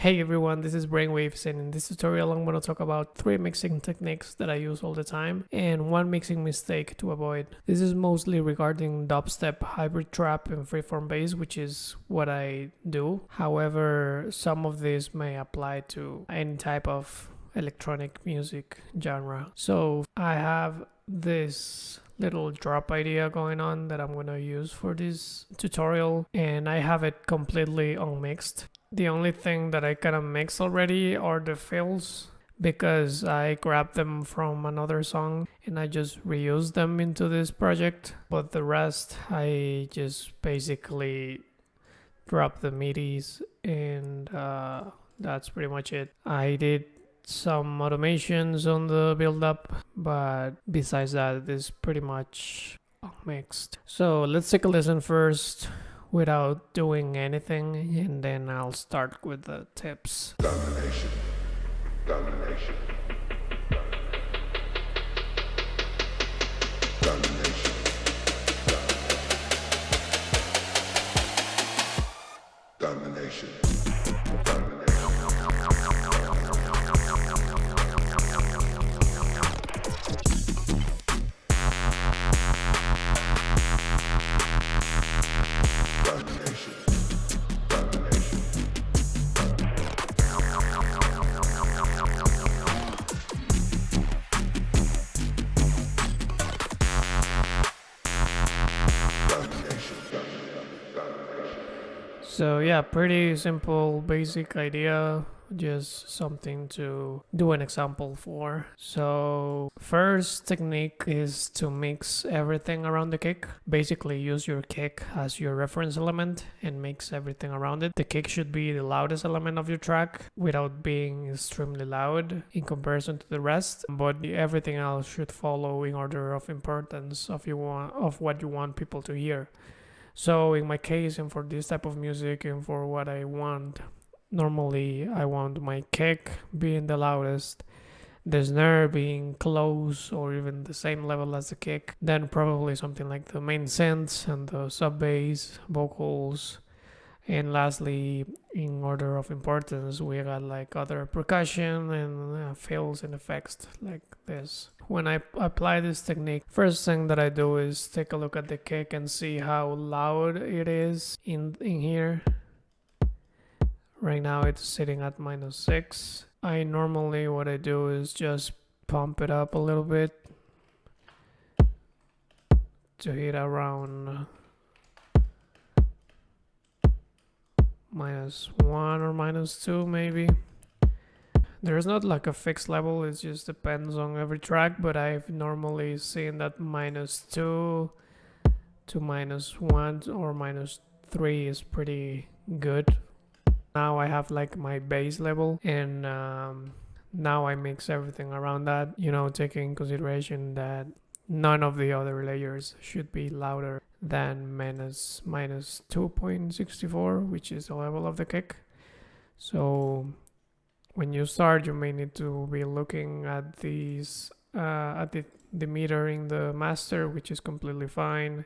Hey everyone, this is BRAINWAVEZ, and in this tutorial I'm going to talk about 3 mixing techniques that I use all the time and 1 mixing mistake to avoid. This is mostly regarding dubstep, hybrid trap, and freeform bass, which is what I do. However, some of these may apply to any type of electronic music genre. So I have this little drop idea going on that I'm going to use for this tutorial, and I have it completely unmixed. The only thing that I kind of mix already are the fills, because I grabbed them from another song and I just reused them into this project. But the rest, I just basically drop the MIDIs, and that's pretty much it. I did some automations on the build up, but besides that, it is pretty much mixed. So let's take a listen first without doing anything, and then I'll start with the tips. Domination. Domination. Domination. Domination. So yeah, pretty simple, basic idea, just something to do an example for. So first technique is to mix everything around the kick. Basically use your kick as your reference element and mix everything around it. The kick should be the loudest element of your track without being extremely loud in comparison to the rest, but everything else should follow in order of importance of what you want people to hear. So in my case, and for this type of music and for what I want, normally I want my kick being the loudest, the snare being close or even the same level as the kick, then probably something like the main synths and the sub bass, vocals, and lastly, in order of importance, we got like other percussion and fills and effects like this. When I apply this technique, first thing that I do is take a look at the kick and see how loud it is in here. Right now it's sitting at -6. Normally what I do is just pump it up a little bit to hit around -1 or -2 maybe. There's not like a fixed level, it just depends on every track, but I've normally seen that -2 to -1 or -3 is pretty good. Now I have like my base level, and now I mix everything around that, taking in consideration that none of the other layers should be louder than -2.64, which is the level of the kick. So when you start, you may need to be looking at these at the meter in the master, which is completely fine.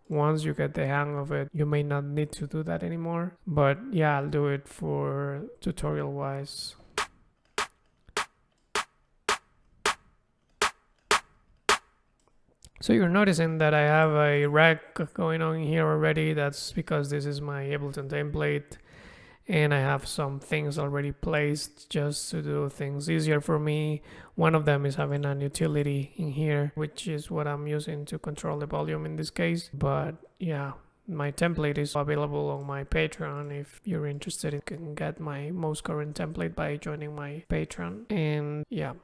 Once you get the hang of it, you may not need to do that anymore, but yeah, I'll do it for tutorial wise. So you're noticing that I have a rack going on here already. That's because this is my Ableton template, and I have some things already placed just to do things easier for me. One of them is having an utility in here, which is what I'm using to control the volume in this case. But yeah, my template is available on my Patreon. If you're interested, you can get my most current template by joining my Patreon. And yeah.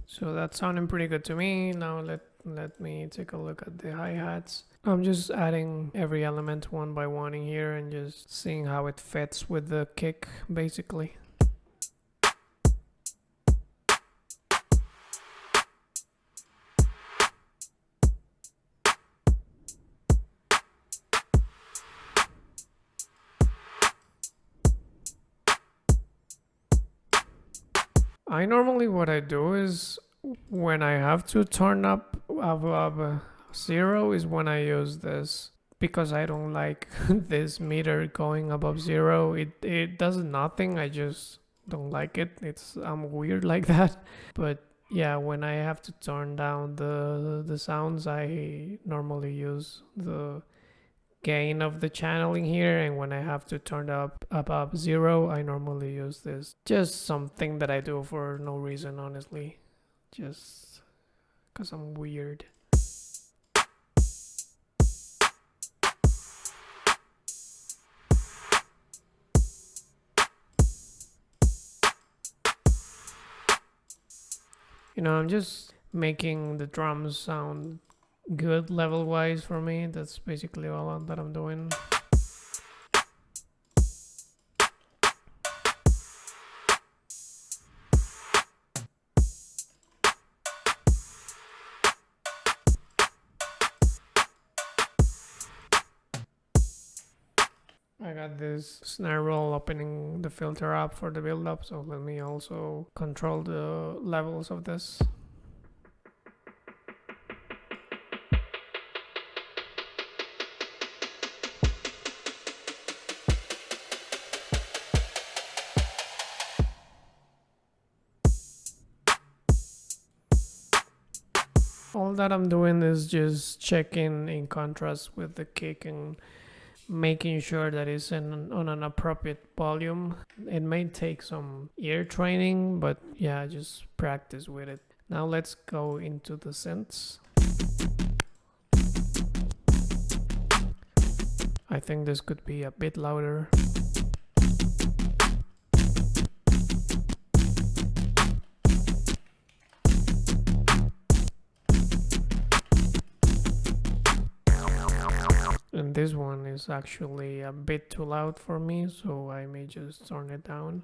So that's sounding pretty good to me. Now let me take a look at the hi-hats. I'm just adding every element one by one in here and just seeing how it fits with the kick, basically. Normally what I do is when I have to turn up 0 is when I use this, because I don't like this meter going above 0. It does nothing. I just don't like it. I'm weird like that. But yeah, when I have to turn down the sounds, I normally use the gain of the channeling here, and when I have to turn it up above 0, I normally use this. Just something that I do for no reason, honestly, just because I'm weird. I'm just making the drums sound good level wise for me. That's basically all that I'm doing. I got this snare roll opening the filter up for the build up, so let me also control the levels of this. All that I'm doing is just checking in contrast with the kick and making sure that it's on an appropriate volume. It may take some ear training, but yeah, just practice with it. Now let's go into the synths. I think this could be a bit louder. And this one is actually a bit too loud for me, so I may just turn it down.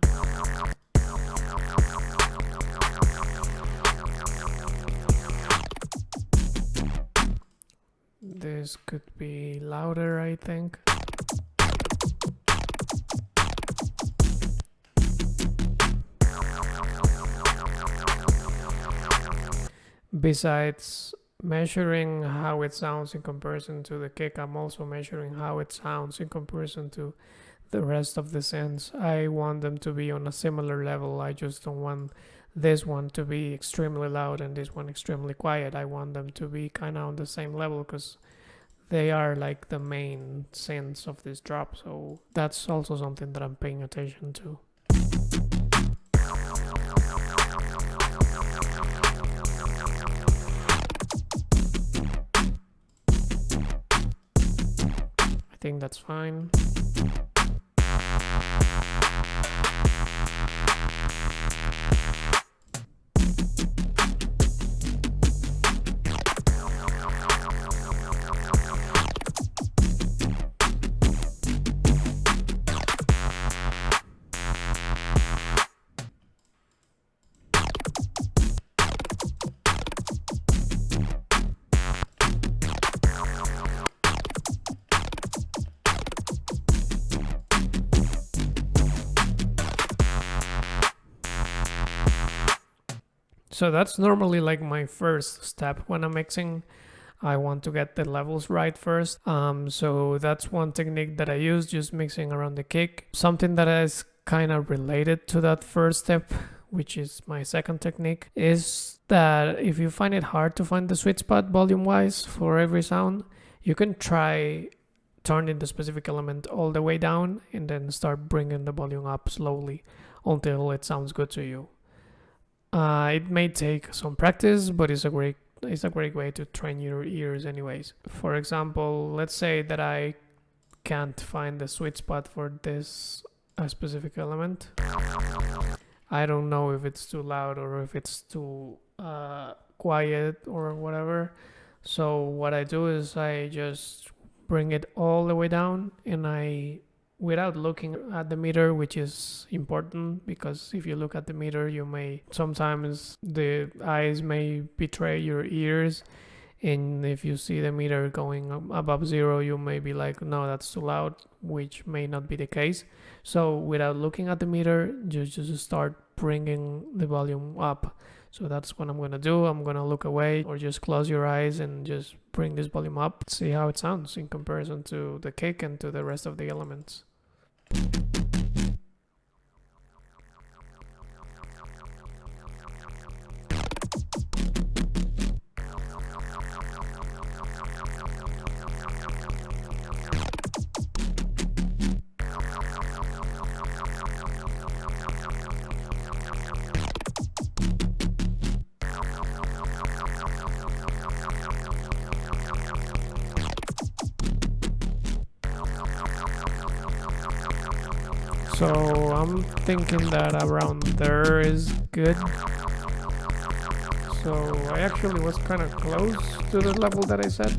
This could be louder, I think. Besides measuring how it sounds in comparison to the kick, I'm also measuring how it sounds in comparison to the rest of the synths. I want them to be on a similar level. I just don't want this one to be extremely loud and this one extremely quiet. I want them to be kind of on the same level because they are like the main synths of this drop. So that's also something that I'm paying attention to. I think that's fine. So that's normally like my first step when I'm mixing. I want to get the levels right first. So that's one technique that I use, just mixing around the kick. Something that is kind of related to that first step, which is my second technique, is that if you find it hard to find the sweet spot volume-wise for every sound, you can try turning the specific element all the way down and then start bringing the volume up slowly until it sounds good to you. It may take some practice, but it's a great way to train your ears anyways. For example, let's say that I can't find the sweet spot for this specific element. I don't know if it's too loud or if it's too quiet or whatever. So what I do is I just bring it all the way down, and without looking at the meter, which is important because if you look at the meter, sometimes the eyes may betray your ears, and if you see the meter going above 0, you may be like, no, that's too loud, which may not be the case. So without looking at the meter, just start bringing the volume up. So that's what I'm gonna do. I'm gonna look away or just close your eyes and just bring this volume up. See how it sounds in comparison to the kick and to the rest of the elements. So I'm thinking that around there is good. So I actually was kind of close to the level that I said.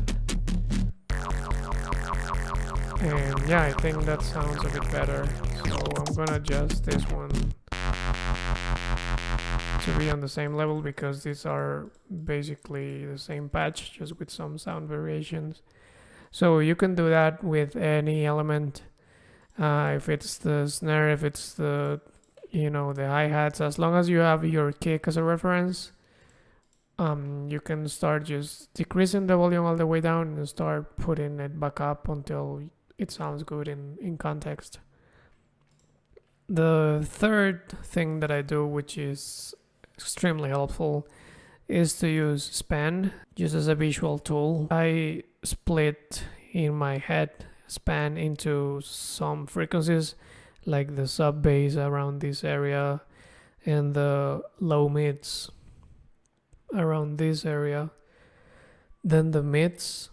And yeah, I think that sounds a bit better. So I'm gonna adjust this one to be on the same level because these are basically the same patch, just with some sound variations. So you can do that with any element. If it's the snare, if it's the, the hi-hats, as long as you have your kick as a reference, you can start just decreasing the volume all the way down and start putting it back up until it sounds good in context. The third thing that I do, which is extremely helpful, is to use span just as a visual tool. I split in my head span into some frequencies, like the sub bass around this area and the low mids around this area, then the mids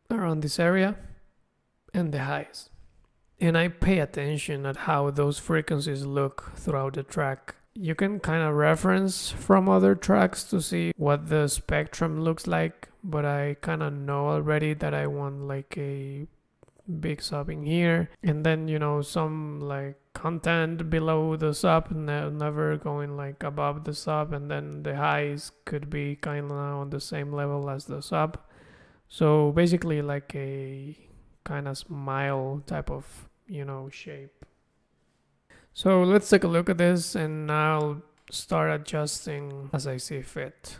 around this area, and the highs. And I pay attention at how those frequencies look throughout the track. You can kind of reference from other tracks to see what the spectrum looks like, but I kind of know already that I want like a big sub in here, and then some like content below the sub, never going like above the sub, and then the highs could be kind of on the same level as the sub. So basically like a kind of smile type of shape. So let's take a look at this, and I'll start adjusting as I see fit.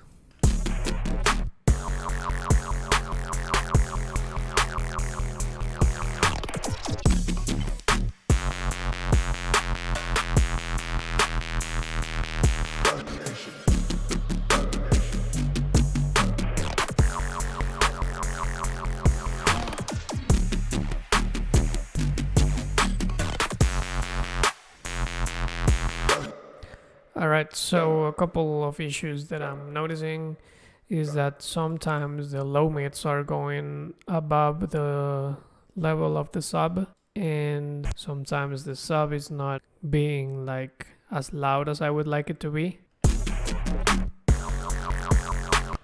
Alright, so a couple of issues that I'm noticing is that sometimes the low mids are going above the level of the sub, and sometimes the sub is not being like as loud as I would like it to be.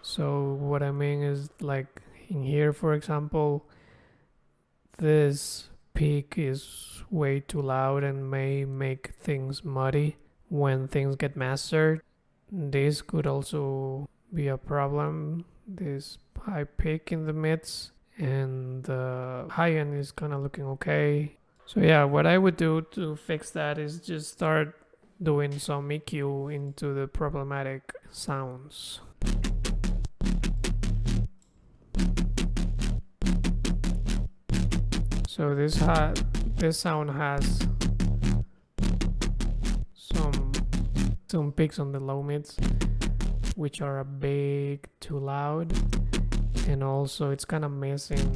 So what I mean is, like in here for example, this peak is way too loud and may make things muddy when things get mastered. This could also be a problem, this high peak in the mids, and the high end is kind of looking okay. So yeah, what I would do to fix that is just start doing some EQ into the problematic sounds. So this sound has some peaks on the low mids, which are a bit too loud, and also it's kind of missing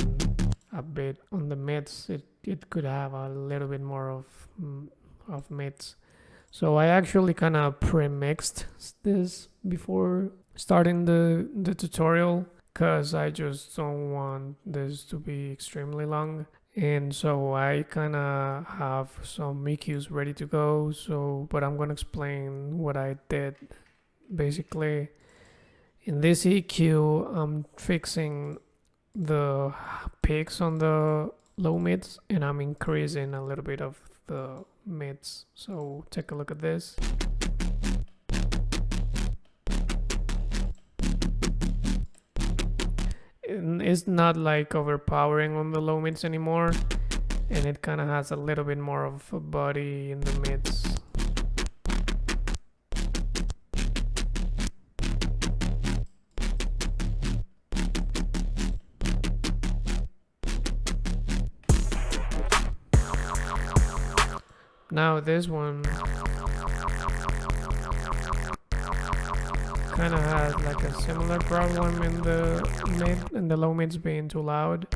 a bit on the mids. It could have a little bit more of mids. So I actually kind of pre-mixed this before starting the tutorial, because I just don't want this to be extremely long. And so I kind of have some EQs ready to go. But I'm gonna explain what I did. Basically, in this EQ, I'm fixing the peaks on the low mids, and I'm increasing a little bit of the mids. So take a look at this. It's not like overpowering on the low mids anymore, and it kind of has a little bit more of a body in the mids. Now this one kind of has like a similar problem in the mid and the low mids being too loud,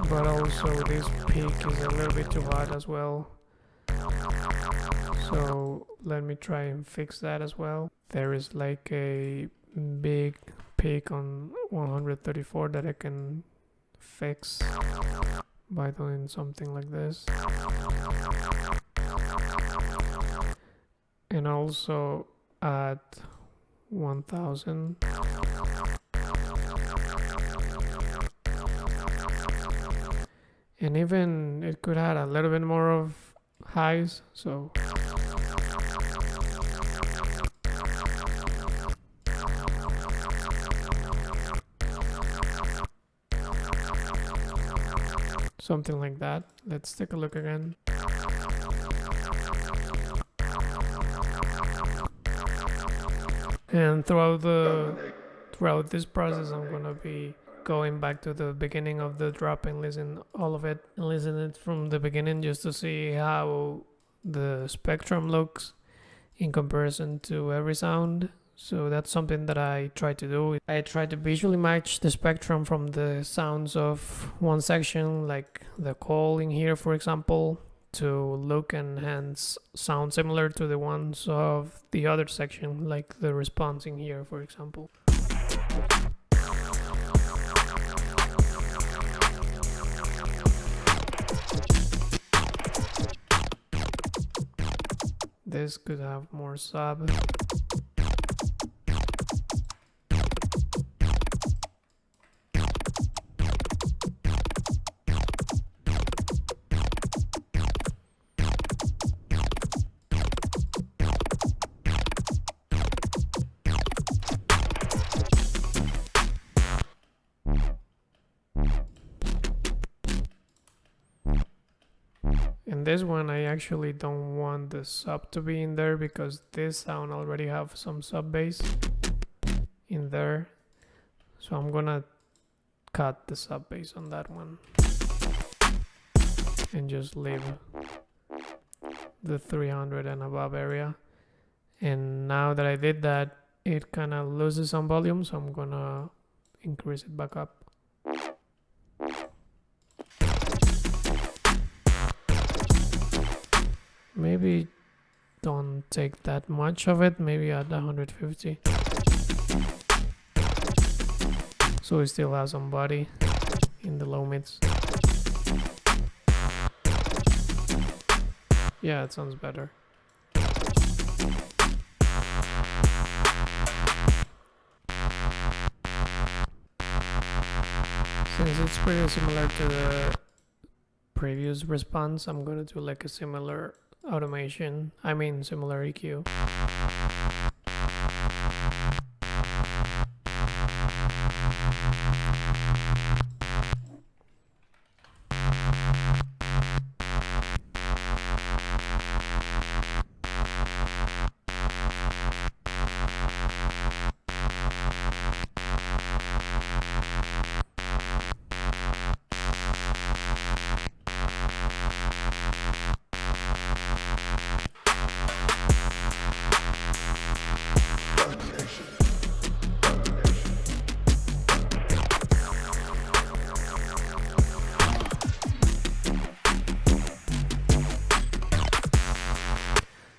but also this peak is a little bit too hot as well. So let me try and fix that as well. There is like a big peak on 134 that I can fix by doing something like this. And also add 1000. And even it could add a little bit more of highs, so something like that. Let's take a look again. And throughout this process, I'm gonna be going back to the beginning of the drop and listen all of it and listen it from the beginning just to see how the spectrum looks in comparison to every sound. So that's something that I try to do. I try to visually match the spectrum from the sounds of one section, like the call in here, for example, to look and hence sound similar to the ones of the other section, like the response in here, for example. This could have more sub. And this one I actually don't want the sub to be in there because this sound already have some sub bass in there. So I'm gonna cut the sub bass on that one and just leave the 300 and above area. And now that I did that, it kind of loses some volume, so I'm gonna increase it back up. Maybe don't take that much of it, maybe at 150. So we still have some body in the low mids. Yeah, it sounds better. Since it's pretty similar to the previous response, I'm gonna do like a similar automation, similar EQ.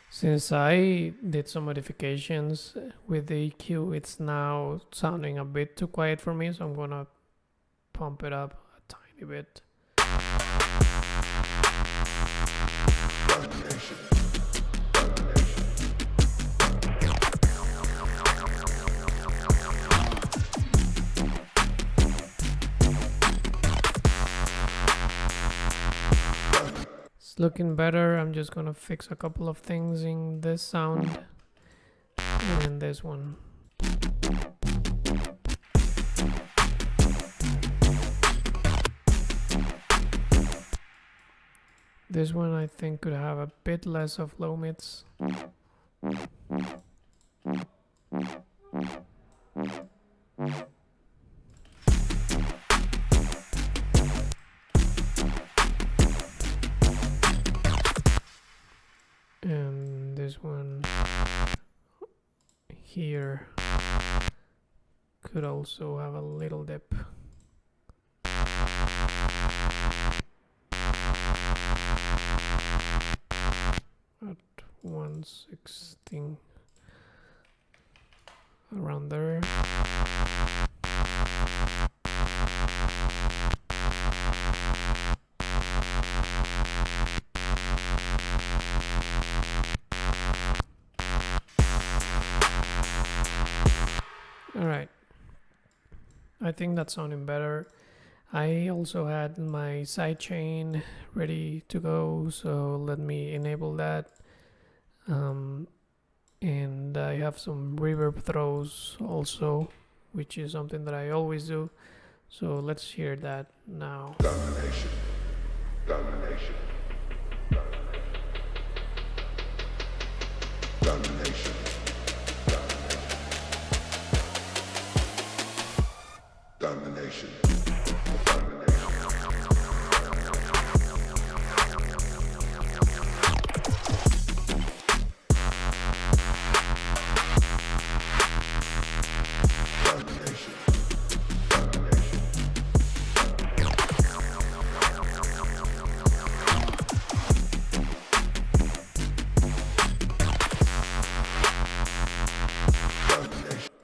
Since I did some modifications with the EQ, it's now sounding a bit too quiet for me, so I'm gonna pump it up a tiny bit. Looking better. I'm just gonna fix a couple of things in this sound and in this one. This one I think could have a bit less of low mids. here could also have a little dip. At 1/16, around there. Alright, I think that's sounding better. I also had my sidechain ready to go, so let me enable that. And I have some reverb throws also, which is something that I always do. So let's hear that now. Domination. Domination. Domination. Domination.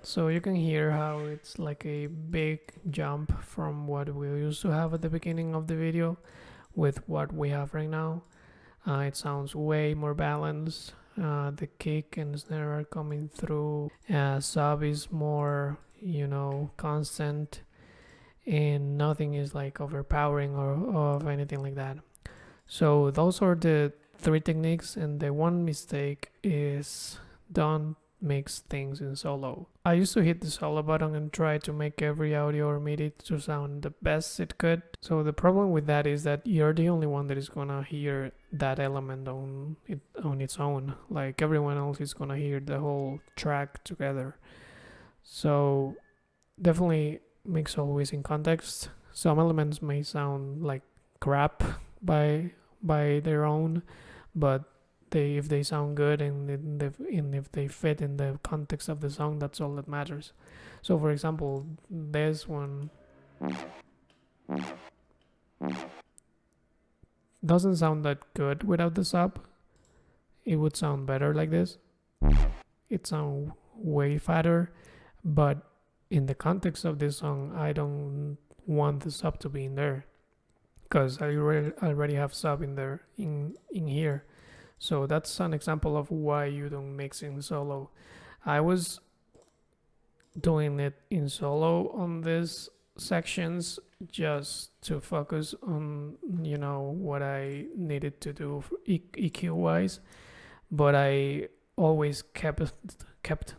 So you can hear how it's like a big jump from what we used to have at the beginning of the video with what we have right now. It sounds way more balanced. The kick and snare are coming through. Sub is more, constant, and nothing is like overpowering or of anything like that. So those are the 3 techniques, and the one mistake is don't mix things in solo. I used to hit the solo button and try to make every audio or MIDI to sound the best it could. So the problem with that is that you're the only one that is gonna hear that element on its own. Like everyone else is gonna hear the whole track together. So definitely mix always in context. Some elements may sound like crap by their own, but if they sound good and if they fit in the context of the song, that's all that matters. So for example, this one doesn't sound that good without the sub. It would sound better like this. It sounds way fatter, but in the context of this song, I don't want the sub to be in there because I already have sub in there in here. So that's an example of why you don't mix in solo. I was doing it in solo on these sections just to focus on, what I needed to do EQ wise, but I always kept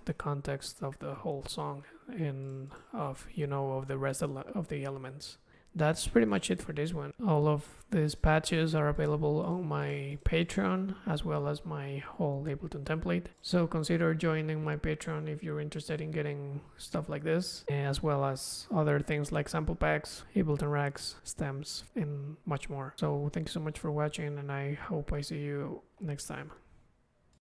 the context of the whole song and of the rest of the elements. That's pretty much it for this one. All of these patches are available on my Patreon as well as my whole Ableton template. So consider joining my Patreon if you're interested in getting stuff like this, as well as other things like sample packs, Ableton racks, stems, and much more. So thank you so much for watching, and I hope I see you next time.